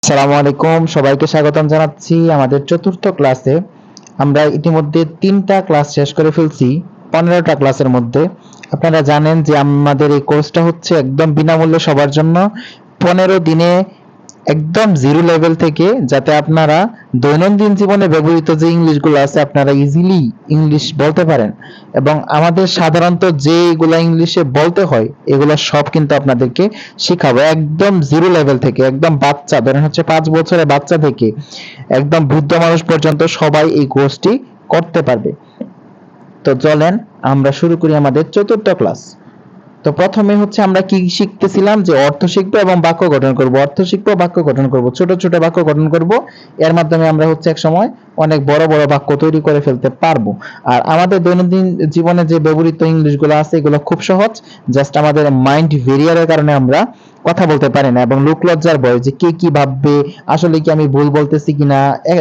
আসসালামু আলাইকুম, সবাইকে স্বাগতম জানাচ্ছি আমাদের চতুর্থ ক্লাসে। আমরা ইতিমধ্যে 3টা ক্লাস শেষ করে ফেলছি 15টা ক্লাসের মধ্যে। আপনারা জানেন যে আমাদের এই কোর্সটা হচ্ছে একদম বিনামূল্যে সবার জন্য। 15 দিনে একদম জিরো লেভেল থেকে, যাতে আপনারা দৈনন্দিন জীবনে ব্যবহৃত যে ইংলিশগুলো আছে আপনারা ইজিলি ইংলিশ বলতে পারেন। এবং আমাদের সাধারণত যেগুলো ইংলিশে বলতে হয় এগুলো সব কিন্তু আপনাদেরকে শিখাবো একদম জিরো লেভেল থেকে। একদম বাচ্চা, ধরেন হচ্ছে 5 বছরের বাচ্চা থেকে একদম বৃদ্ধ মানুষ পর্যন্ত সবাই এই কোর্সটি করতে পারবে। তো চলেন আমরা শুরু করি আমাদের চতুর্থ ক্লাস। তো প্রথমে হচ্ছে আমরা কি শিখতেছিলাম যে অর্থ শিখবো এবং বাক্য গঠন করব। অর্থ শিখবো, বাক্য গঠন করব, ছোট ছোট বাক্য গঠন করব। এর মাধ্যমে আমরা হচ্ছে এক সময় অনেক বড় বড় বাক্য তৈরি করে ফেলতে পারবো। আর আমাদের দৈনন্দিন জীবনে যে ব্যবহৃত ইংলিশগুলো আছে এগুলো খুব সহজ। জাস্ট আমাদের মাইন্ড ভেরিয়ারের কারণে আমরা কথা বলতে পারি না, এবং লোক লজ্জার ভয় যে কে কি ভাববে, আসলে কি আমি ভুল বলতেছি কিনা।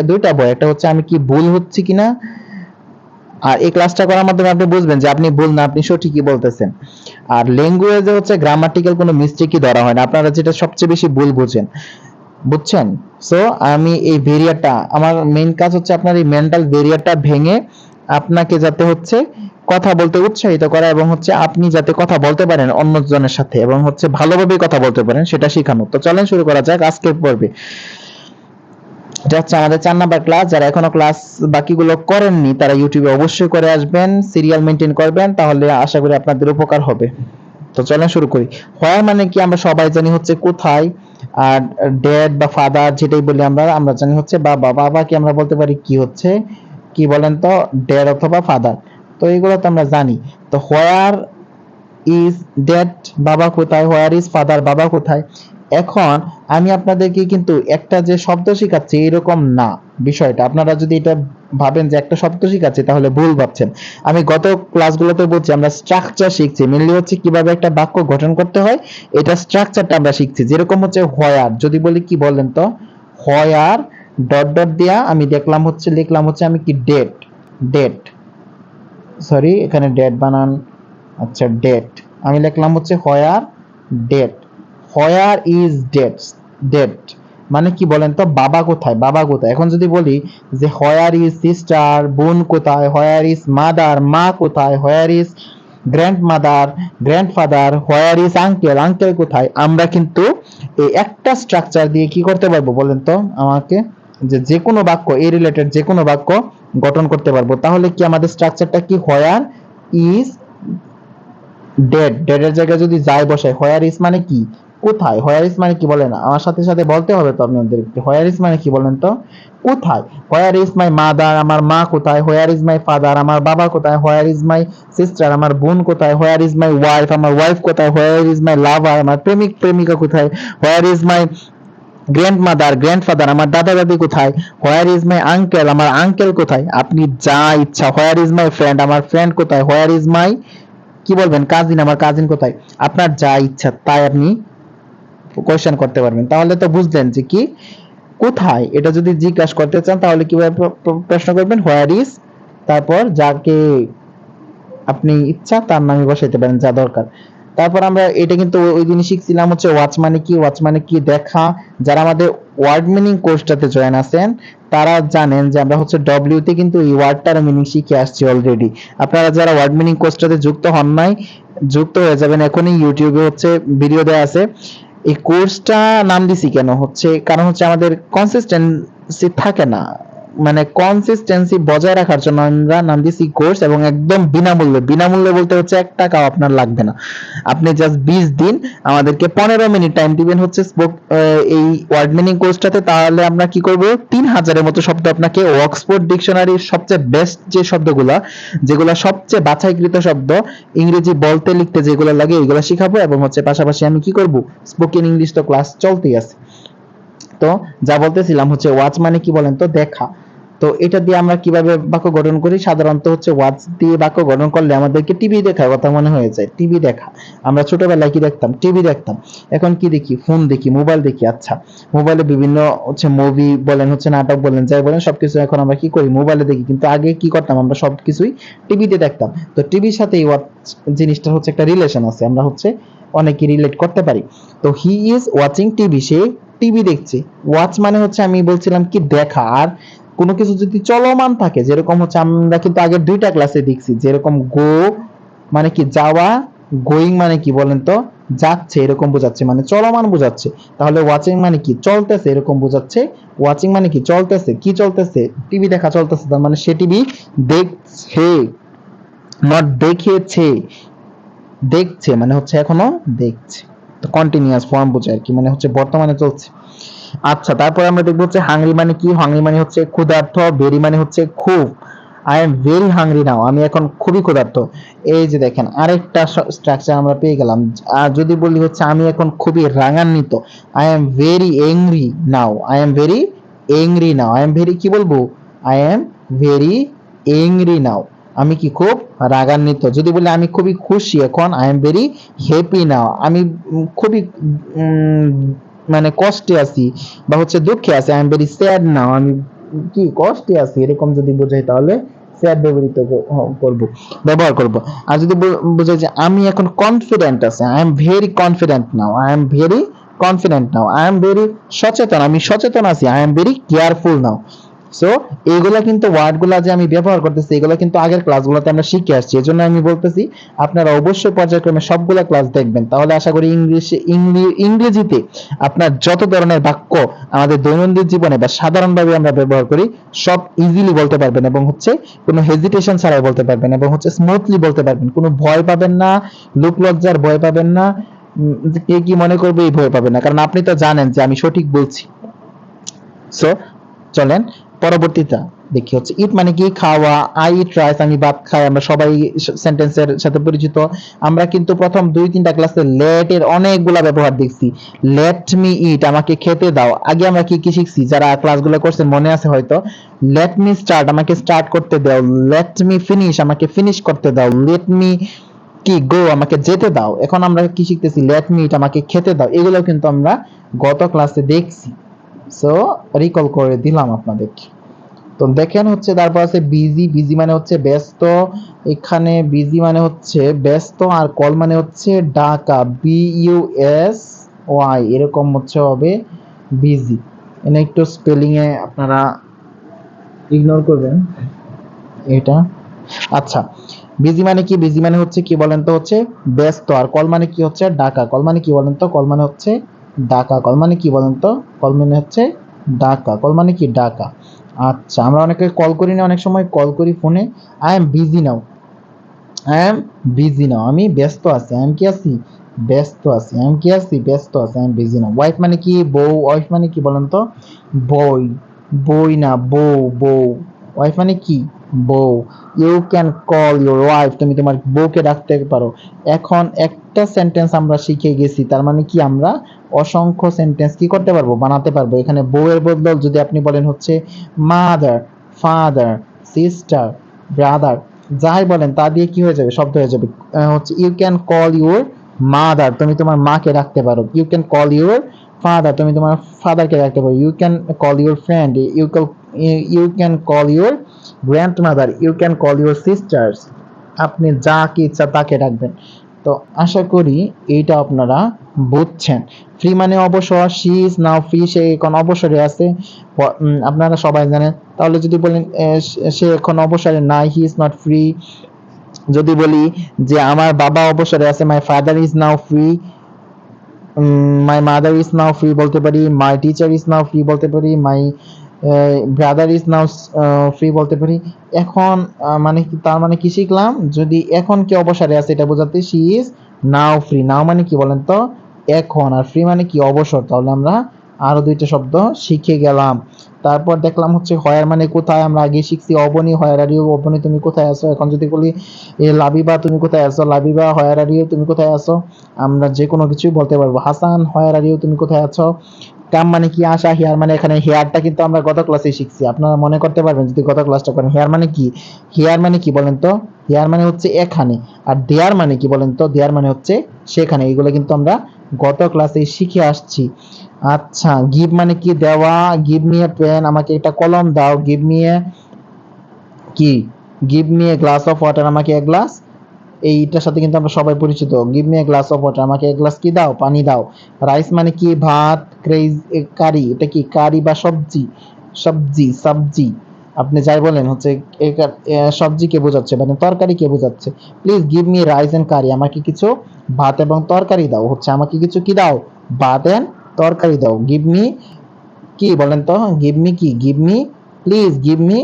দুইটা ভয়, একটা হচ্ছে আমি কি ভুল হচ্ছি কিনা, আর এই ক্লাসটা করার মাধ্যমে আপনি বুঝবেন যে আপনি ভুল না, আপনি সঠিকই বলতেছেন। আর ল্যাঙ্গুয়েজে হচ্ছে গ্রামাটিক্যাল কোনো মিস্টেকই ধরা হয় না, আপনারা যেটা সবচেয়ে বেশি ভুল বুঝেন, বুঝছেন? সো আমি এই ভেরিয়ারটা, আমার মেইন কাজ হচ্ছে আপনার এই মেন্টাল ভেরিয়ারটা ভেঙে আপনাকে যাতে হচ্ছে কথা বলতে উৎসাহিত করা, এবং হচ্ছে আপনি যাতে কথা বলতে পারেন অন্যজনের সাথে, এবং হচ্ছে ভালোভাবে কথা বলতে পারেন সেটা শেখানো। তো চলেন শুরু করা যাক আজকের পর্বে। এটা হচ্ছে আমাদের 4 নাম্বার ক্লাস। যারা এখনো ক্লাস বাকিগুলো করেননি তারা ইউটিউবে অবশ্যই করে আসবেন, সিরিয়াল মেনটেন করবেন, তাহলে আশা করি আপনাদের উপকার হবে। তো চলেন শুরু করি। হোয়ার মানে কি আমরা সবাই জানি হচ্ছে কোথায়, আর ড্যাড বা ফাদার যেটাই বলি আমরা আমরা জানি হচ্ছে বাবা। বাবা কি আমরা বলতে পারি কি হচ্ছে, কি বলেন তো, ড্যাড অথবা ফাদার। তো এগুলো তো আমরা জানি। তো হোয়ার ইজ ড্যাড, বাবা কোথায়, হোয়ার ইজ ফাদার, বাবা কোথায়। এখন আমি আপনাদেরকে কিন্তু একটা যে শব্দ শিখাচ্ছি এরকম না বিষয়টা। আপনারা যদি এটা ভাবেন যে একটা শব্দ শিখাচ্ছি তাহলে ভুল ভাবছেন। আমি গত ক্লাসগুলোতে বলছি আমরা স্ট্রাকচার শিখছি, মেনলি হচ্ছে কিভাবে একটা বাক্য গঠন করতে হয়, এটা স্ট্রাকচারটা আমরা শিখছি। যেরকম হচ্ছে হোয়ার, যদি বলি কি বলেন তো, হোয়ার ডট ডট দিয়া আমি দেখলাম হচ্ছে, লিখলাম হচ্ছে আমি কি ডেট, ডেট, সরি এখানে ডেট বানান, আচ্ছা ডেট, আমি লিখলাম হচ্ছে where date, where is date, date মানে কি বলেন তো, বাবা কোথায়, বাবা কোথায়। এখন যদি বলি যে হোয়ার ইজ সিস্টার, বোন কোথায়, হোয়ার ইজ মাদার, মা কোথায়, where is grand mother, grandfather, where is uncle, uncle কোথায়, আমরা কিন্তু এই একটা স্ট্রাকচার দিয়ে কি করতে পারবো বলেন তো আমাকে, যে যে কোনো বাক্য এই রিলেটেড যে কোনো বাক্য গঠন করতে পারবো। তাহলে কি আমাদের স্ট্রাকচারটা কি, হোয়ার ইজ ডেড, ডেড এর জায়গায় যদি যাই বসাই, হোয়ার ইজ মানে কি কোথায়, হোয়ার ইজ মানে কি বলেন, আমার সাথে সাথে বলতে হবে তো আপনাদের। হোয়ার ইজ মানে কি বলেন তো, কোথায়। হোয়ার ইজ মাই মাদার, আমার মা কোথায়। হোয়ার ইজ মাই ফাদার, আমার বাবা কোথায়। হোয়ার ইজ মাই সিস্টার, আমার বোন কোথায়। হোয়ার ইজ মাই ওয়াইফ, আমার ওয়াইফ কোথায়। হোয়ার ইজ মাই লাভার, আমার প্রেমিক প্রেমিকা কোথায়। Where is my grand mother, grandfather, আমার দাদা দাদি কোথায়। হোয়ার ইজ মাই আঙ্কেল, আমার আঙ্কেল কোথায়। আপনি যা ইচ্ছা, হোয়ার ইজ মাই ফ্রেন্ড, আমার ফ্রেন্ড কোথায়। হোয়ার ইজ মাই কি বলবেন কাজিন, আমার কাজিন কোথায়। আপনার যা ইচ্ছা তাই আপনি কোয়েশ্চেন করতে পারবেন। তাহলে তো বুঝলেন যে কি কোথায়, এটা যদি জিজ্ঞাসা করতে চান তাহলে কিভাবে প্রশ্ন করবেন, হোয়ার ইজ, তারপর যাকে আপনি ইচ্ছা তার নামে বসাইতে পারেন যা দরকার। তারপর আমরা এটা কিন্তু ওই দিনই শিখছিলাম হচ্ছে ওয়াচ মানে কি, ওয়াচ মানে কি দেখা। যারা আমাদের ওয়ার্ড মিনিং কোর্সটাতে জয়েন আছেন তারা জানেন যে আমরা হচ্ছে ডব্লিউ তে কিন্তু এই ওয়ার্ডটার মিনিং শিখে আসছি অলরেডি। আপনারা যারা ওয়ার্ড মিনিং কোর্সটাতে যুক্ত হন নাই, যুক্ত হয়ে যাবেন এখনই, ইউটিউবে হচ্ছে ভিডিও দেওয়া আছে। এই কোর্সটা নাম দিছি কেন হচ্ছে, কারণ হচ্ছে আমাদের কনসিস্টেন্সি থাকে না, মানে কনসিস্টেন্সি বজায় রাখার জন্য আমরা নাম দিছি কোর্স, এবং একদম বিনামূল্যে। বিনামূল্যে বলতে হচ্ছে 1 টাকাও আপনার লাগবে না। আপনি জাস্ট 20 দিন আমাদেরকে 15 মিনিট টাইম দিবেন হচ্ছে এই ওয়ার্ড মিনিং কোর্সটাতে, তাহলে আমরা কি করব 3000-এর মতো শব্দ আপনাকে অক্সফোর্ড ডিকশনারির সবচেয়ে বেস্ট যে শব্দগুলা, যেগুলা সবচেয়ে বাছাইকৃত শব্দ ইংরেজি বলতে লিখতে যেগুলো লাগে এগুলো শিখাবো। এবং হচ্ছে পাশাপাশি আমি কি করব, স্পোকেন ইংলিশ তো ক্লাস চলতেই আছে। তো যা বলতেছিলাম হচ্ছে ওয়াচ মানে কি বলেন তো, দেখা। তো এটা দিয়ে আমরা কিভাবে বাক্য গঠন করি, সাধারণত হচ্ছে ওয়াচ দিয়ে বাক্য গঠন করলে আমাদেরকে টিভি দেখার কথা মনে হয়ে যায়। টিভি দেখা, আমরা ছোটবেলায় কি দেখতাম, টিভি দেখতাম। এখন কি দেখি, ফোন দেখি, মোবাইল দেখি। আচ্ছা, মোবাইলে বিভিন্ন হচ্ছে মুভি বলেন, হচ্ছে নাটক বলেন, যাই বলেন সবকিছু এখন আমরা কি করি, মোবাইলে দেখি। কিন্তু আগে কি করতাম, আমরা সবকিছুই টিভিতে দেখতাম। তো টিভির সাথে এই ওয়াচ জিনিসটা হচ্ছে একটা রিলেশন আছে, আমরা হচ্ছে অনেকে রিলেট করতে পারি। তো he is watching TV, say TV দেখছে। ওয়াচ মানে হচ্ছে আমি বলছিলাম কি দেখা। আর কোনো কিছু যদি চলমান থাকে, যেরকম হচ্ছে আমরা কিন্তু আগের 2টা ক্লাসে দেখছি, যেরকম গো মানে কি যাওয়া, গোয়িং মানে কি বলেন তো, যাচ্ছে এরকম বোঝাচ্ছে, মানে চলমান বোঝাচ্ছে। তাহলে ওয়াচিং মানে কি চলতেছে এরকম বোঝাচ্ছে। ওয়াচিং মানে কি চলতেছে, কি চলতেছে, টিভি দেখা চলতেছে, তার মানে সে টিভি দেখছে, নট দেখেছে। দেখছে মানে হচ্ছে এখনো দেখছে। তো কন্টিনিউয়াস ফর্ম বোঝায় আর কি, মানে হচ্ছে বর্তমানে চলছে। আচ্ছা, তারপর আমরা দেখবো হচ্ছে হাংরি মানে কি। হাংরি মানে হচ্ছে ক্ষুধার্ত, ভেরি মানে হচ্ছে খুব। I am very hungry now, আমি এখন খুবই ক্ষুধার্ত। এই যে দেখেন আরেকটা স্ট্রাকচার আমরা পেয়ে গেলাম। আর যদি বলি হচ্ছে আমি এখন খুবই রাগান্বিত, I am very angry now, I am very angry now. I am very কি বলবো, আই এম ভেরি এংরি নাও, আমি কি খুব রাগান্বিত। যদি বলি আমি খুবই খুশি এখন, আই এম ভেরি হ্যাপি নাও, আমি খুবই মানে কষ্টে আছি বা হচ্ছে দুঃখে আছি, আই এম ভেরি স্যাড নাও, আমি কি কষ্টে আছি এরকম যদি বোঝাই তাহলে স্যাড ব্যবহার করব। আর যদি বোঝাই যে আমি এখন কনফিডেন্ট আছি, I am very confident now, I am very confident now. I am very সচেতন, আমি সচেতন আছি, I am very careful now. So এইগুলা কিন্তু ওয়ার্ডগুলা যে আমি ব্যবহার করতেছি, এগুলো কিন্তু আগের ক্লাসগুলোতে আমরা শিখে আসছি। এজন্য আমি বলতেছি আপনারা অবশ্যই পর্যায়ক্রমে সবগুলা ক্লাস দেখবেন, তাহলে আশা করি ইংরেজিতে আপনার যত ধরনের বাক্য আমাদের দৈনন্দিন জীবনে বা সাধারণভাবে আমরা ব্যবহার করি সব ইজিলি বলতে পারবেন, এবং হচ্ছে কোনো হেজিটেশন ছাড়াই বলতে পারবেন, এবং হচ্ছে স্মুথলি বলতে পারবেন। কোনো ভয় পাবেন না, লোক লজ্জার ভয় পাবেন না, যে কে কি মনে করবে এই ভয় পাবেন না, কারণ আপনি তো জানেন যে আমি সঠিক বলছি। সো চলেন পরবর্তীটা দেখি। হচ্ছে ইট মানে কি খাওয়া, আই ইট রাইস আমি ভাত খাই, আমরা সবাই সেন্টেন্সের সাথে পরিচিত। আমরা কিন্তু প্রথম 2-3টা ক্লাসে লেট এর অনেকগুলা ব্যবহার দেখছি। লেট মি ইট আমাকে খেতে দাও। আগে আমরা কি কি শিখছি, যারা ক্লাসগুলো করছেন মনে আছে হয়তো, লেট মি স্টার্ট আমাকে স্টার্ট করতে দাও, লেট মি ফিনিশ আমাকে ফিনিশ করতে দাও, লেট মি কি গো আমাকে যেতে দাও। এখন আমরা কি শিখতেছি, লেট মি ইট আমাকে খেতে দাও। এগুলো কিন্তু আমরা গত ক্লাসে দেখছি। সো রিকল করে দিলাম আপনাদেরকে। তো দেখেন হচ্ছে তারপর আছে বিজি। বিজি মানে হচ্ছে ব্যস্ত। এখানে বিজি মানে হচ্ছে ব্যস্ত, আর কল মানে হচ্ছে ডাকা, BUSY এরকম হচ্ছে হবে বিজি। এখানে একটু স্পেলিং এ আপনারা ইগনোর করবেন এটা। আচ্ছা, বিজি মানে কি, বিজি মানে হচ্ছে কি বলেন তো, হচ্ছে ব্যস্ত। আর কল মানে কি হচ্ছে ডাকা, কল মানে কি বলেন তো, কল মানে হচ্ছে ডাকা, কল মানে কি বলেন তো, কল মানে হচ্ছে ডাকা, কল মানে কি ডাকা। আচ্ছা, আমরা অনেকে কল করি না, অনেক সময় কল করি ফোনে। I am busy now, I am busy now, আমি ব্যস্ত আছি, আই এম কি আছি, ব্যস্ত আছি, আই এম কি আছি, ব্যস্ত আছি, I am busy now. Wife মানে কি বউ, ওয়াইফ মানে কি বলেন তো, বই, বই না বউ, বউ। ওয়াইফ মানে কি বউ। You can call your wife, তুমি তোমার বউকে ডাকতে পারো। এখন একটা সেন্টেন্স আমরা শিখে গেছি, তার মানে কি আমরা অসংখ্য সেন্টেন্স কি করতে পারবো, বানাতে পারবো। এখানে বউয়ের বদলে যদি আপনি বলেন হচ্ছে মাদার, ফাদার, সিস্টার, ব্রাদার, যাই বলেন তা দিয়ে কি হয়ে যাবে, শব্দ হয়ে যাবে। হচ্ছে you can call your mother, তুমি তোমার মাকে রাখতে পারো। You can call your father, তুমি তোমার ফাদারকে রাখতে পারো। You can call your friend, you can call your grandmother, you can call your sisters. আপনি যাকে ইচ্ছা তাকে ডাকবেন। তো আশা করি এইটা আপনারা বুঝছেন। ফ্রি মানে অবসর, শি ইজ নাও ফ্রি, সে এখন অবসরে আছে। আপনারা সবাই জানেন। তাহলে যদি বলেন সে এখন অবসরে নাই, হি ইজ নট ফ্রি। যদি বলি যে আমার বাবা অবসরে আছে, my father is now free, my mother is now free বলতে পারি, my teacher is now free বলতে পারি, my brother is now free বলতে পারি। এখন মানে কি, তার মানে কি শিখলাম, যদি এখন কি অবসরে আছে এটা বোঝাতে শি ইজ নাও ফ্রি। নাও মানে কি বলেন তো এখন, আর ফ্রি মানে কি অবসর। তাহলে আমরা আরো 2টা শব্দ শিখে গেলাম। তারপর দেখলাম হচ্ছে হয়ার মানে কোথায়, আমরা আগে শিখছি অবনী, হয়ার আর ইউ, অবনী তুমি কোথায় আছো। এখন যদি বলি লাবিবা তুমি কোথায় আছো, লাবিবা হয়ার আর ইউ, তুমি কোথায় আছো। আমরা যে কোনো কিছুই বলতে পারবো। হাসান হয়ার আর ইউ, তুমি কোথায় আছো। কাম মানে কি আসা, হেয়ার মানে, এখানে হেয়ারটা কিন্তু আমরা গত ক্লাসে শিখছি, আপনারা মনে করতে পারবেন যদি গত ক্লাসটা করেন। হেয়ার মানে কি, হেয়ার মানে কি বলেন তো, হেয়ার মানে হচ্ছে এখানে। আর দেয়ার মানে কি বলেন তো, দেয়ার মানে হচ্ছে সেখানে। এগুলো কিন্তু আমরা গত ক্লাসে শিখে আসছি। আচ্ছা, গিভ মানে কি দেওয়া, গিভ মি এ পেন, আমাকে একটা কলম দাও। গিভ মি এ কি, give me a glass of water, আমাকে এক গ্লাস এইটার সাথে কিন্তু আমরা সবাই পরিচিত। Give me a glass of water, আমাকে এক গ্লাস কি দাও, পানি দাও। রাইস মানে কি ভাত, কারি, এটা কি কারি বা সবজি, সবজি সবজি আপনি যাই বলেন হচ্ছে সবজি কে বোঝাচ্ছে, মানে তরকারি কে বোঝাচ্ছে। Please give me rice and curry, আমাকে কিছু ভাত এবং তরকারি দাও, হচ্ছে আমাকে কিছু কি দাও, ভাত এন্ড তরকারি দাও। গিভ মি কি বলেন তো, গিভ মি কি, give me, please give me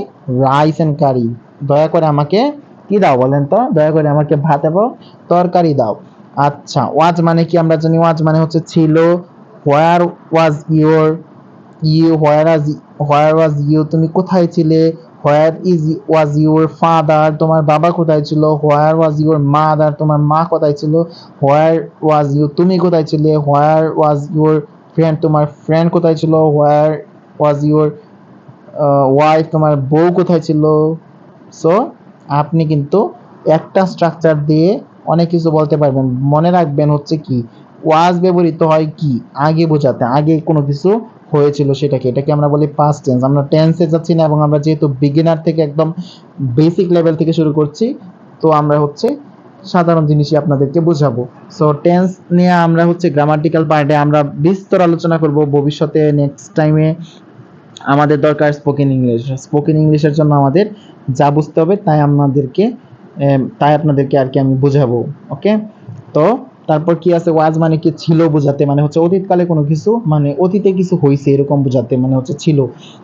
rice and curry, দয়া করে আমাকে কি দাও বলেন তো, দয়া করে আমাকে ভাত এবং তরকারি দাও। আচ্ছা, ওয়াজ মানে কি আমরা জানি, ওয়াজ মানে হচ্ছে ছিল। হোয়ার was your, where was you, তুমি কোথায় ছিলে। হোয়ার ওয়াজ ইউর ফাদার, তোমার বাবা কোথায় ছিল। হোয়ার ওয়াজ ইউর মাদার, তোমার মা কোথায় ছিল। হোয়ার ওয়াজ ইউ, তুমি কোথায় ছিলে। হোয়ার ওয়াজ ইউর ফ্রেন্ড, তোমার ফ্রেন্ড কোথায় ছিল। হোয়ার ওয়াজ ইউর ওয়াইফ, তোমার বউ কোথায় ছিল। সো আপনি কিন্তু একটা স্ট্রাকচার দিয়ে অনেক কিছু বলতে পারবেন। মনে রাখবেন হচ্ছে কি, ওয়াজ ব্যবহৃত হয় কি আগে বোঝাতে, আগে কোনো কিছু হয়েছিল সেটাকে, এটাকে আমরা বলি পাস্ট টেন্স। আমরা টেন্সে যাচ্ছি না, এবং আমরা যেহেতু বিগিনার থেকে একদম বেসিক লেভেল থেকে শুরু করছি, তো আমরা হচ্ছে সাধারণ জিনিসই আপনাদেরকে বোঝাবো। সো টেন্স নিয়ে আমরা হচ্ছে গ্রামাটিক্যাল পার্টে আমরা বিস্তর আলোচনা করব ভবিষ্যতে, নেক্সট টাইমে। আমাদের দরকার স্পোকেন ইংলিশ, স্পোকেন ইংলিশের জন্য আমাদের যা বুঝতে হবে তাই আপনাদেরকে আর কি আমি বোঝাবো। ওকে, তো তারপর কি আছে, ওয়াজ মানে কি ছিল বোঝাতে, মানে হচ্ছে অতীতকালে কোনো কিছু, মানে অতীতে কিছু হয়েছে এরকম বোঝাতে, মানে হচ্ছে ছিল।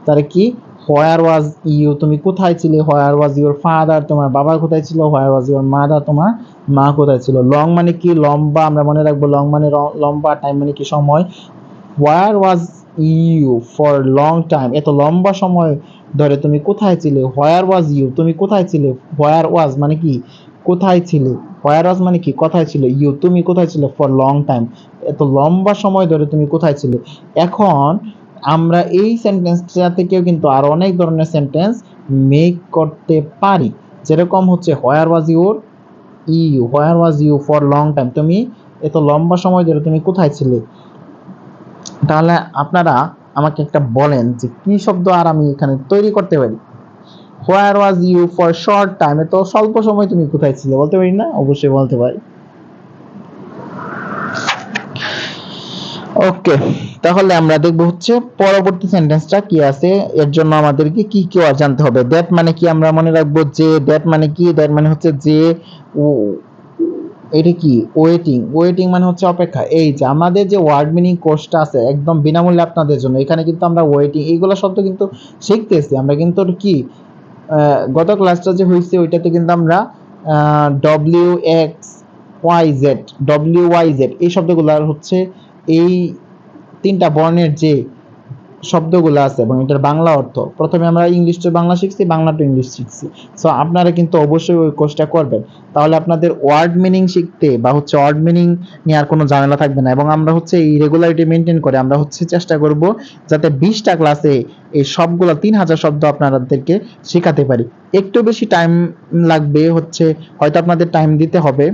তার কি, হোয়ার ওয়াজ ইউ, তুমি কোথায় ছিলে। হোয়ার ওয়াজ ইউর ফাদার, তোমার বাবা কোথায় ছিল। হোয়ার ওয়াজ ইউর মাদার, তোমার মা কোথায় ছিল। লং মানে কি লম্বা, আমরা মনে রাখবো লং মানে লম্বা। টাইম মানে কি সময়। Where was you for long time, এত লম্বা সময় ধরে তুমি কোথায় ছিলে। হোয়ার ওয়াজ ইউ, তুমি কোথায় ছিলে। হোয়ার ওয়াজ মানে কি কোথায় ছিলে। হোয়ার ওয়াজ মানে কি কোথায় ছিল। ইউ, তুমি কোথায় ছিলে। ফর লং টাইম, এত লম্বা সময় ধরে তুমি কোথায় ছিলে। এখন আমরা এই সেন্টেন্সটা থেকেও কিন্তু আরো অনেক ধরনের সেন্টেন্স মেক করতে পারি। যেরকম হচ্ছে where was your you, where was you for long time, তুমি এত লম্বা সময় ধরে তুমি কোথায় ছিলে। তাহলে আপনারা আমাকে একটা বলেন যে কি শব্দ আর আমি এখানে তৈরি করতে পারি। Where was you for short time, তো স্বল্প সময় তুমি কোথায় ছিলে, বলতে পারি না, অবশ্যই বলতে পারি। ওকে, তাহলে আমরা দেখব হচ্ছে পরবর্তী সেন্টেন্সটা কি আছে। এর জন্য আমাদেরকে কি কি জানতে হবে। দ্যাট মানে কি আমরা মনে রাখবো যে, দ্যাট মানে কি, দ্যাট মানে হচ্ছে যে। এটা কি, ওয়েটিং, ওয়েটিং মানে হচ্ছে অপেক্ষা। এই যে আমাদের যে ওয়ার্ড মিনিং কোর্সটা আছে একদম বিনামূল্যে আপনাদের জন্য, এখানে কিন্তু আমরা ওয়েটিং এইগুলো শব্দ কিন্তু শিখতেছি। আমরা কিন্তু কি গত ক্লাসটা যে হয়েছে ওইটাতে কিন্তু আমরা W X Y Z, W Y Z এই শব্দগুলো হচ্ছে এই তিনটা বর্ণের যে শব্দগুলো আছে এবং এটার বাংলা অর্থ, প্রথমে আমরা ইংলিশ টু বাংলা শিখছি, বাংলা টু ইংলিশ শিখছি। সো আপনারা কিন্তু অবশ্যই ওই কোর্সটা করবেন, তাহলে আপনাদের ওয়ার্ড মিনিং শিখতে বা হচ্ছে ওয়ার্ড মিনিং নিয়ে আর কোনো ঝামেলা থাকবে না। এবং আমরা হচ্ছে এই রেগুলারিটি মেনটেন করে আমরা হচ্ছে চেষ্টা করব যাতে 20টা ক্লাসে এই সবগুলো 3000 শব্দ আপনাদেরকে শেখাতে পারি। একটু বেশি টাইম লাগবে, হচ্ছে হয়তো আপনাদের টাইম দিতে হবে,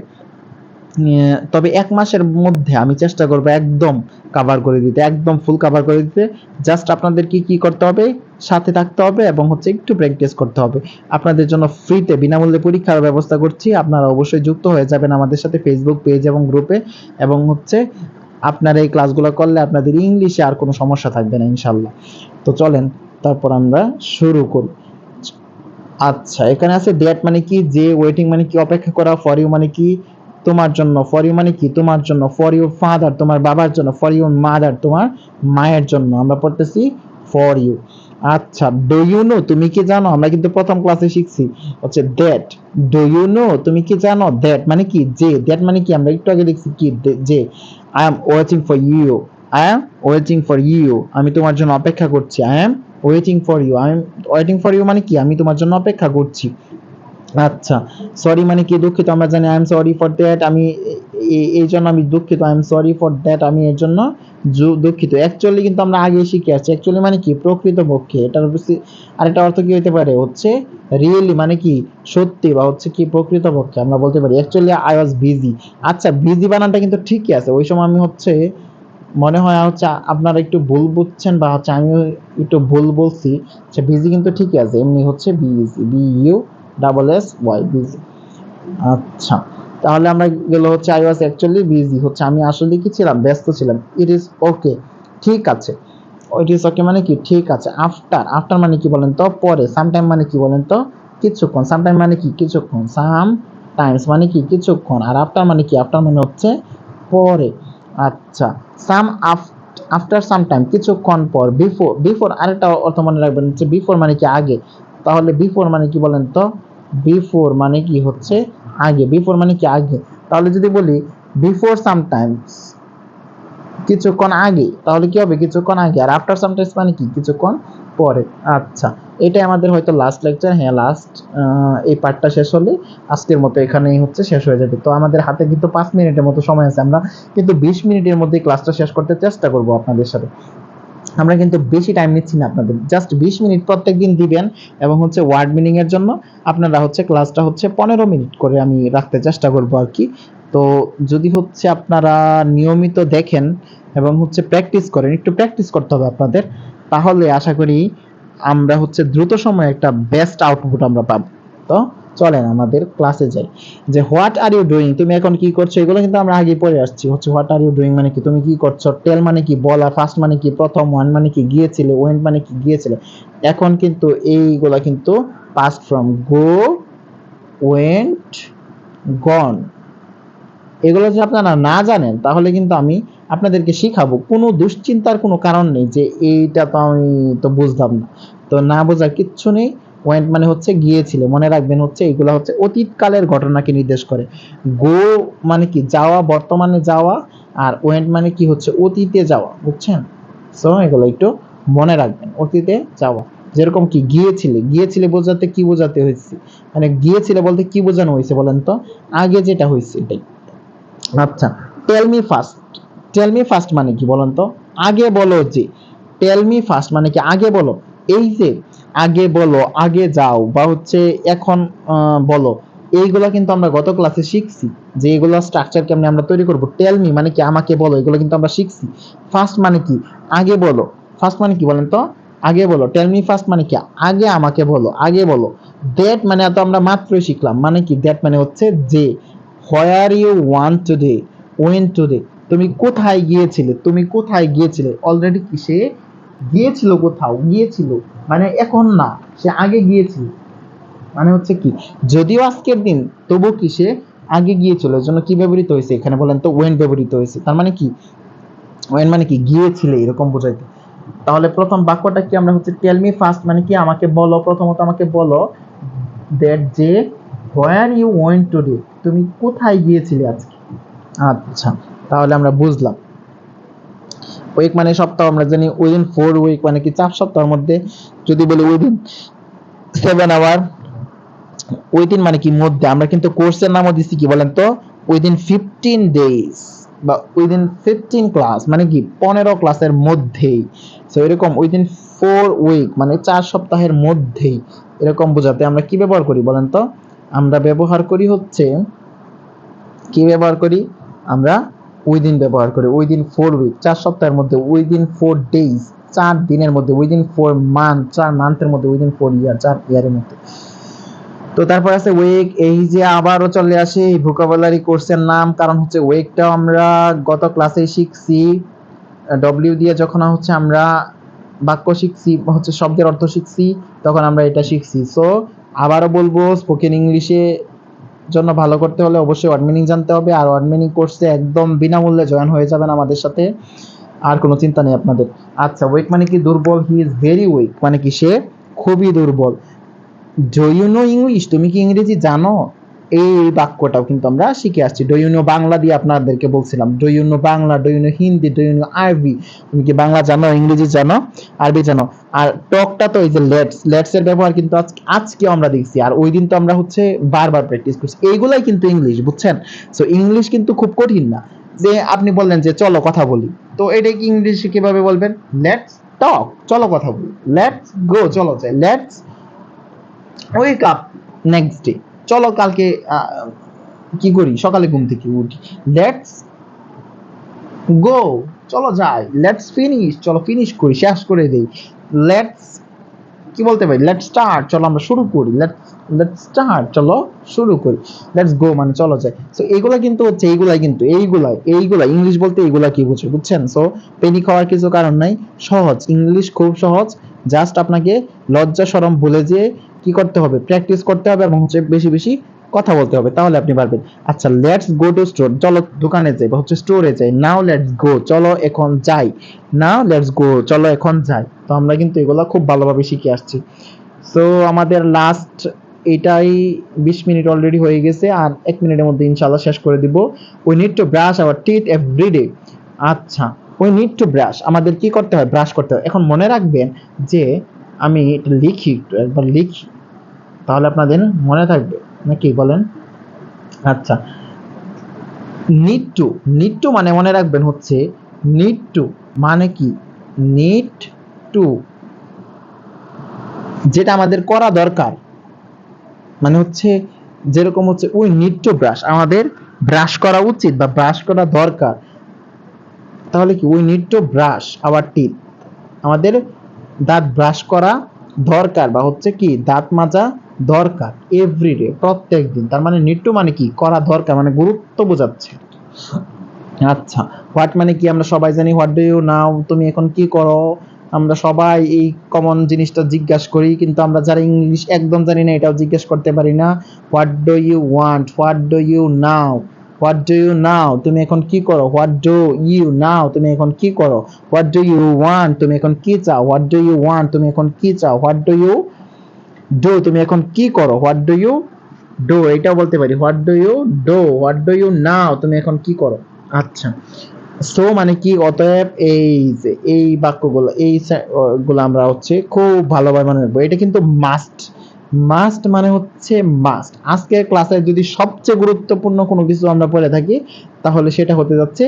তবে 1 মাসের মধ্যে আমি চেষ্টা করব একদম কভার করে দিতে, একদম ফুল কভার করে দিতে। জাস্ট আপনাদের কি করতে হবে, সাথে থাকতে হবে এবং হচ্ছে একটু প্র্যাকটিস করতে হবে। আপনাদের জন্য ফ্রিতে বিনামূল্যে পরীক্ষার ব্যবস্থা করছি, আপনারা অবশ্যই যুক্ত হয়ে যাবেন আমাদের সাথে ফেসবুক পেজ এবং গ্রুপে। এবং হচ্ছে আপনারা এই ক্লাসগুলো করলে আপনাদের ইংলিশে আর কোনো সমস্যা থাকবে না ইনশাল্লাহ। তো চলেন তারপর আমরা শুরু করি। আচ্ছা, এখানে আছে দ্যাট মানে কি যে, ওয়েটিং মানে কি অপেক্ষা করা, ফর ইউ মানে কি তোমার জন্য, ফর ইউ মানে কি তোমার জন্য, ফর ইউর ফাদার তোমার বাবার জন্য, ফর ইউর মাদার তোমার মায়ের জন্য। আমরা পড়তেছি ফর ইউ। আচ্ছা, ডু ইউ নো তুমি কি জানো, আমরা কিন্তু প্রথম ক্লাসে শিখছি হচ্ছে দ্যাট। ডু ইউ নো তুমি কি জানো, দ্যাট মানে কি যে, দ্যাট মানে কি আমরা একটু আগে দেখছি কি যে। I am waiting for you, I am waiting for you, আমি তোমার জন্য অপেক্ষা করছি। I am waiting for you, I am waiting for you মানে কি আমি তোমার জন্য অপেক্ষা করছি। আচ্ছা, সরি মানে কি দুঃখিত, আমরা জানি I am sorry for that, আমি এই জন্য আমি দুঃখিত। I am sorry for that, আমি এর জন্য দুঃখিত। অ্যাকচুয়ালি কিন্তু আমরা আগে শিখে আসছি অ্যাকচুয়ালি মানে কি প্রকৃতপক্ষে, এটার আরেকটা অর্থ কি হতে পারে হচ্ছে রিয়েলি মানে কি সত্যি বা হচ্ছে কি প্রকৃতপক্ষে আমরা বলতে পারি অ্যাকচুয়ালি আই ওয়াজ বিজি। আচ্ছা, বিজি বানানটা কিন্তু ঠিকই আছে, ওই সময় আমি হচ্ছে মনে হয় হচ্ছে আপনারা একটু ভুল বুঝছেন বা হচ্ছে আমিও একটু ভুল বলছি। আচ্ছা, বিজি কিন্তু ঠিকই আছে, এমনি হচ্ছে busy, B U double S Y, busy. আচ্ছা, তাহলে আমরা গেল হচ্ছে আই ওয়াজ অ্যাকচুয়ালি বিজি, হচ্ছে আমি আসলে কি ছিলাম, ব্যস্ত ছিলাম। ইট ইজ ওকে, ঠিক আছে। ইট ইজ ওকে মানে কি ঠিক আছে। আফটার, আফটার মানে কি বলেন তো পরে। সামটাইম মানে কি বলেন তো কিছুক্ষণ। সামটাইম মানে কি কিছুক্ষণ। সাম টাইমস মানে কি কিছুক্ষণ। আর আফটার মানে কি, আফটার মানে হচ্ছে পরে। আচ্ছা, সাম আফটার সাম টাইম কিছুক্ষণ পর। বিফোর, বিফোর আরেকটা অর্থ মনে রাখবেন হচ্ছে বিফোর মানে কি আগে। তাহলে বিফোর মানে কি বলেন তো, বিফোর মানে কি হচ্ছে আগে। বিফোর মানে কি আগে। তাহলে যদি বলি বিফোর সামটাইমস কিছুক্ষণ আগে, তাহলে কি হবে কিছুক্ষণ আগে। আর আফটার সামটাইমস মানে কি কিছুক্ষণ পরে। আচ্ছা, এটাই আমাদের হয়তো লাস্ট লেকচার। হ্যাঁ লাস্ট, এই পার্টটা শেষ হলে আজকের মতো এখানেই হচ্ছে শেষ হয়ে যাবে। তো আমাদের হাতে কিন্তু 5 মিনিটের মতো সময় আছে, আমরা কিন্তু 20 মিনিটের মধ্যে ক্লাসটা শেষ করতে চেষ্টা করব আপনাদের সাথে। আমরা কিন্তু বেশি টাইম নিচ্ছি না আপনাদের, জাস্ট 20 মিনিট প্রত্যেক দিন দিবেন। এবং হচ্ছে ওয়ার্ড মিনিং এর জন্য আপনারা হচ্ছে ক্লাসটা হচ্ছে 15 মিনিট করে আমি রাখতে চেষ্টা করব আর কি। তো যদি হচ্ছে আপনারা নিয়মিত দেখেন এবং হচ্ছে প্র্যাকটিস করেন, একটু প্র্যাকটিস করতে হবে আপনাদের, তাহলে আশা করি আমরা হচ্ছে দ্রুত সময়ে একটা বেস্ট আউটপুট আমরা পাবো। তো চলেন আমাদের ক্লাসে যাই। যে হোয়াট আর ইউ ডুইং, তুমি এখন কি করছো, এগুলো কিন্তু আমরা আগে পড়ে আসছি। হচ্ছে হোয়াট আর ইউ ডুইং মানে কি তুমি কি করছো, টেল মানে কি বলা, ফার্স্ট মানে কি প্রথম, ওয়ান মানে কি গিয়েছিলে, ওয়েন্ট মানে কি গিয়েছিলে। এখন কিন্তু এইগুলা কিন্তু পাস্ট ফ্রম, গো, ওয়েন্ট, গন। এগুলো যদি আপনারা না জানেন তাহলে কিন্তু আমি আপনাদেরকে শিখাবো, কোনো দুশ্চিন্তার কোনো কারণ নেই যে এইটা তো আমি তো বুঝলাম না। তো না বোঝার কিচ্ছু নেই। ওয়েন্ট মানে হচ্ছে গিয়েছিল, মনে রাখবেন হচ্ছে এগুলো হচ্ছে অতীতকালের ঘটনাকে নির্দেশ করে। গো মানে কি যাওয়া, বর্তমানে যাওয়া। আর ওয়েন্ট মানে কি হচ্ছে অতীতে যাওয়া, বুঝছেন। সো এগুলো একটু মনে রাখবেন, অতীতে যাওয়া। যেরকম কি গিয়েছিলে, গিয়েছিলে বোঝাতে কি বোঝাতে হয়েছে, মানে গিয়েছিলে বলতে কি বোঝানো হয়েছে বলেন তো, আগে যেটা হয়েছে এটাই। আচ্ছা, tell me first, tell me first মানে কি বলেন তো, আগে বলো যে। টেল মি ফার্স্ট মানে কি আগে বলো। এই যে আগে বলো, আগে যাও, বা হচ্ছে এখন বলো, এইগুলো কিন্তু আমরা গত ক্লাসে শিখছি যে এগুলো স্ট্রাকচার কেমনে আমরা তৈরি করব। টেল মি মানে কি আমাকে বলো, এগুলো কিন্তু আমরা শিখছি। ফার্স্ট মানে কি আগে বলো, ফার্স্ট মানে কি বলেন তো আগে বলো। টেল মি ফার্স্ট মানে কি আগে আমাকে বলো, আগে বলো। দ্যাট মানে তো আমরা মাত্রই শিখলাম, মানে কি দ্যাট মানে হচ্ছে যে। Where you want today, when today, তুমি কোথায় গিয়েছিলে, তুমি কোথায় গিয়েছিলে। অলরেডি কি সে গিয়েছিল, কোথাও গিয়েছিল, মানে এখন না, সে আগে গিয়েছিল। মানে হচ্ছে কি যদিও আজকের দিন, তবু কি সে আগে গিয়েছিল। এর জন্য কি ব্যবহৃত হয়েছে এখানে বলেন তো, ওয়েন ব্যবহৃত হয়েছে। তার মানে কি ওয়েন মানে কি গিয়েছিলে, এরকম বোঝাইতে। তাহলে প্রথম বাক্যটা কি আমরা হচ্ছে টেল মি ফার্স্ট মানে কি আমাকে বলো, প্রথমত আমাকে বলো দ্যাট যে হোয়ার ইউ ওয়েন্ট টুডে, তুমি কোথায় গিয়েছিলে আজকে। আচ্ছা, তাহলে আমরা বুঝলাম। উইক মানে সপ্তাহ, আমরা জানি উইদিন 4 উইক মানে কি 4 সপ্তাহের মধ্যে। যদি বলি উইদিন 7 আওয়ার, উইদিন মানে কি মধ্যে। আমরা কিন্তু কোর্সের নামও দিচ্ছি কি বলেন তো, উইদিন 15 ডেজ, বা উইদিন 15 ক্লাস মানে কি 15 ক্লাসের মধ্যেই। সো এরকম উইদিন 4 উইক মানে 4 সপ্তাহের মধ্যেই, এরকম বোঝাতে আমরা কি ব্যবহার করি বলেন তো, আমরা ব্যবহার করি হচ্ছে কি ব্যবহার করি আমরা, উইদিন ব্যবহার করি। উইদিন 4 উইক 4 সপ্তাহের মধ্যে, উইদিন 4 ডেজ 4 দিনের মধ্যে, উইদিন 4 মান্থ 4 মান্থের মধ্যে, উইদিন 4 ইয়ার 4 ইয়ারের মধ্যে। তো তারপর আছে ওয়েক, এই যে আবারও চলে আসে এই ভোকাবুলারি কোর্সের নাম, কারণ হচ্ছে ওয়েকটাও আমরা গত ক্লাসে শিখছি। ডব্লিউ দিয়ে যখন হচ্ছে আমরা বাক্য শিখছি, হচ্ছে শব্দের অর্থ শিখছি, তখন আমরা এটা শিখছি। সো আবারও বলবো, স্পোকেন ইংলিশে জন্য ভালো করতে হলে অবশ্যই ওয়ার্ড মিনিং জানতে হবে। আর ওয়ার্ড মিনিং কোর্সে একদম বিনামূল্যে জয়েন হয়ে যাবেন আমাদের সাথে, আর কোনো চিন্তা নেই আপনাদের। আচ্ছা, উইক মানে কি দুর্বল, হি ইজ ভেরি উইক মানে কি সে খুবই দুর্বল। ডু ইউ নো ইংলিশ, তুমি কি ইংরেজি জানো, এই বাক্যটাও কিন্তু আমরা শিখে আসছি। ডু ইউ নো বাংলা দিয়ে আপনাদেরকে বলছিলাম, do you know Bangla, do you know Hindi, do you know Arabi, তুমি কি বাংলা জানো, ইংরেজি জানো, আরবি জানো। আর টকটা তো এই যে লেটস, লেটস এর ব্যবহার কিন্তু আজকেও আমরা দেখছি, আর ওই দিন তো আমরা হচ্ছে বারবার প্র্যাকটিস করছি। এইগুলাই কিন্তু ইংলিশ, বুঝছেন। সো ইংলিশ কিন্তু খুব কঠিন না। যে আপনি বললেন যে চলো কথা বলি, তো এটা কি ইংলিশে কিভাবে বলবেন, লেটস টক, চলো কথা বলি। লেটস গো, চলো যাই। Let's wake up next day, চলো কালকে কি করি, সকালে ঘুম থেকে উঠি। লেটস গো, চলো যাই। লেটস ফিনিশ, চলো ফিনিশ করি, শেষ করে দেই। লেটস কি বলতে পারি, লেটস স্টার্ট, চলো আমরা শুরু করি, লেটস স্টার্ট, চলো শুরু করি, লেটস গো মানে চলো যাই। সো এইগুলা কিন্তু হচ্ছে এইগুলা ইংলিশ বলতে এইগুলা কি বুঝে, বুঝছেন? সো পেনিক হওয়ার কিছু কারণ নাই, সহজ ইংলিশ, খুব সহজ। জাস্ট আপনাকে লজ্জা শরম ভুলে যেয়ে কি করতে হবে, প্র্যাকটিস করতে হবে এবং হচ্ছে বেশি বেশি কথা বলতে হবে, তাহলে আপনি পারবেন। আচ্ছা, লেটস গো টু স্টোর, চলো দোকানে যাই বা হচ্ছে স্টোরে যাই। নাও লেটস গো, চলো এখন যাই। নাও লেটস গো, চলো এখন যাই। তো আমরা কিন্তু এগুলো খুব ভালোভাবে শিখে আসছি। সো আমাদের লাস্ট এটাই 20 মিনিট অলরেডি হয়ে গেছে, আর 1 মিনিটের মধ্যে ইনশাআল্লাহ শেষ করে দিব। We need to brush our teeth everyday. আচ্ছা, উই নিড টু ব্রাশ, আমাদের কি করতে হয়, ব্রাশ করতে হয়। এখন মনে রাখবেন যে আমি এটা লিখি, একবার লিখি, তাহলে আপনাদের মনে থাকবে নাকি বলেন? আচ্ছা, নিড টু মানে মনে রাখবেন হচ্ছে, নিড টু মানে কি, নিড টু যেটা আমাদের করা দরকার, মানে হচ্ছে যেরকম হচ্ছে উই নিড টু ব্রাশ, আমাদের ব্রাশ করা উচিত বা ব্রাশ করা দরকার। তাহলে কি we need to brush our teeth, আমাদের দাঁত ব্রাশ করা দরকার বা হচ্ছে কি দাঁত মাজা দরকার এভরিডে, প্রত্যেক দিন। তার মানে নিড টু মানে কি, করা দরকার, মানে গুরুত্ব বোঝাচ্ছে। আচ্ছা, হোয়াট মানে কি আমরা সবাই জানি, হোয়াট ডু ইউ নাও, তুমি এখন কি করো। আমরা সবাই এই কমন জিনিসটা জিজ্ঞাসা করি, কিন্তু আমরা যারা ইংলিশ একদম জানি না এটাও জিজ্ঞেস করতে পারি না। What do you want, what do you now, what do you now, তুমি এখন কি করো। হোয়াট ডু ইউ নাও, তুমি এখন কি করো। হোয়াট ডু ইউ ওয়ান্ট, তুমি এখন কি চাও। হোয়াট ডু ইউ ওয়ান্ট, তুমি এখন কি চাও। হোয়াট ডু ইউ ডু, তুমি এখন কি করো। হোয়াট ডু ইউ ডু, এটাও বলতে পারি। What do you do, what do you now, তুমি এখন কি করো। আচ্ছা, সো মানে কি, অতএব, এই যে এই বাক্যগুলো, এই গুলো আমরা হচ্ছে খুব ভালোভাবে মনে রাখবো। এটা কিন্তু মাস্ট, মাস্ট মানে হচ্ছে মাস্ট। আজকের ক্লাসে যদি সবচেয়ে গুরুত্বপূর্ণ কোনো কিছু আমরা পড়ে থাকি, তাহলে সেটা হতে যাচ্ছে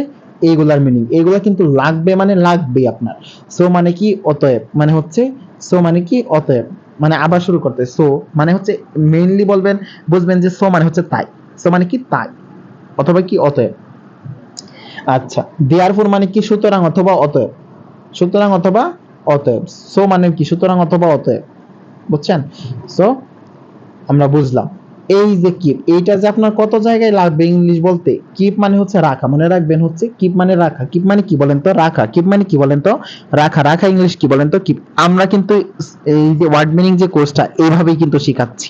এইগুলার মিনিং। এইগুলা কিন্তু লাগবে, মানে লাগবে আপনার। সো মানে কি, অতএব মানে হচ্ছে, সো মানে কি অতএব, মানে আবার শুরু করতে, সো মানে হচ্ছে মেইনলি বলবেন, বুঝবেন যে সো মানে হচ্ছে তাই, সো মানে কি তাই, অথবা কি অতএব। আচ্ছা, দেয়ারফর মানে কি, সুতরাং অথবা অতএব, সুতরাং অথবা অতএব। সো মানে কি, সুতরাং অথবা অতএব, বুঝছেন? সো আমরা বুঝলাম। এই যে কিপ, এইটা যে আপনার কত জায়গায় লাগবে ইংলিশ বলতে। কিপ মানে হচ্ছে রাখা, মনে রাখবেন হচ্ছে কিপ মানে রাখা। কিপ মানে কি বলেন তো, রাখা। কিপ মানে কি বলেন তো, রাখা। রাখা ইংলিশ কি বলেন তো, কিপ। আমরা কিন্তু এই যে ওয়ার্ড মিনিং যে কোর্সটা এইভাবেই কিন্তু শিখাচ্ছি,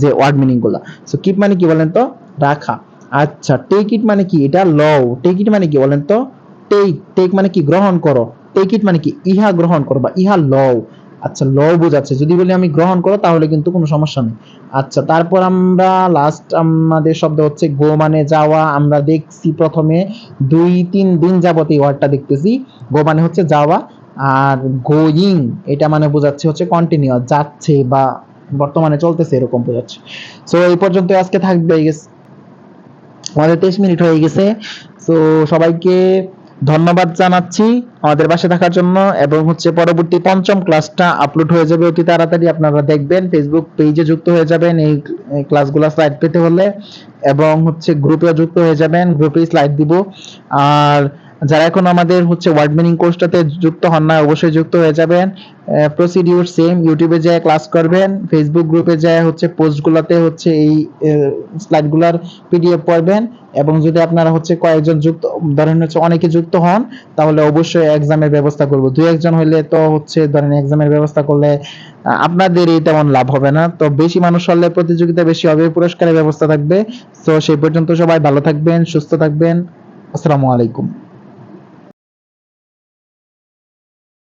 যে ওয়ার্ড মিনিং গুলা। সো কিপ মানে কি বলেন তো, রাখা। আচ্ছা, টেক ইট মানে কি, এটা লও। টেক ইট মানে কি বলেন তো, টেক। টেক মানে কি, গ্রহণ করো। টেক ইট মানে কি, ইহা গ্রহণ করো বা ইহা লও। আচ্ছা, লও বোঝাচ্ছে, যদি বলি আমি গ্রহণ করো তাহলে কিন্তু কোনো সমস্যা নেই। আচ্ছা, তারপর আমরা লাস্ট আমাদের শব্দ হচ্ছে গো মানে যাওয়া। আমরা দেখছি প্রথমে 2-3 দিন যাবত এই ওয়ার্ডটা দেখতেছি। গো মানে হচ্ছে যাওয়া, আর গোয়িং এটা মানে বোঝাচ্ছে হচ্ছে কন্টিনিউয়াস, যাচ্ছে বা বর্তমানে চলতেছে এরকম বোঝাচ্ছে। সো এই পর্যন্ত আজকে থাকবে, আমাদের 23 মিনিট হয়ে গেছে। তো সবাইকে ধন্যবাদ জানাচ্ছি আমাদের পাশে থাকার জন্য, এবং হচ্ছে পরবর্তী 5ম ক্লাসটা আপলোড হয়ে যাবে অতি তাড়াতাড়ি, আপনারা দেখবেন। ফেসবুক পেজে যুক্ত হয়ে যাবেন এই ক্লাসগুলো স্লাইড পেতে হলে, এবং হচ্ছে গ্রুপে যুক্ত হয়ে যাবেন, গ্রুপে স্লাইড দিব। আর যারা এখন আমাদের হচ্ছে ওয়ার্ড মিনিং কোর্সটাতে যুক্ত হন না, অবশ্যই যুক্ত হয়ে যাবেন। প্রসিডিউর সেম, ইউটিউবে যায় ক্লাস করবেন, ফেসবুক গ্রুপে যায় হচ্ছে পোস্টগুলোতে হচ্ছে এই স্লাইডগুলোর পিডিএফ পড়বেন। এবং যদি আপনারা হচ্ছে কয়েকজন যুক্ত, ধরেন হচ্ছে অনেকে যুক্ত হন, তাহলে অবশ্যই এক্সামের ব্যবস্থা করব। 2-1 জন হইলে তো হচ্ছে ধরেন এক্সামের ব্যবস্থা করলে আপনাদেরই তেমন লাভ হবে না। তো বেশি মানুষ হলে প্রতিযোগিতা বেশি হবে, পুরস্কারের ব্যবস্থা থাকবে। তো সেই পর্যন্ত সবাই ভালো থাকবেন, সুস্থ থাকবেন। আসসালামু আলাইকুম।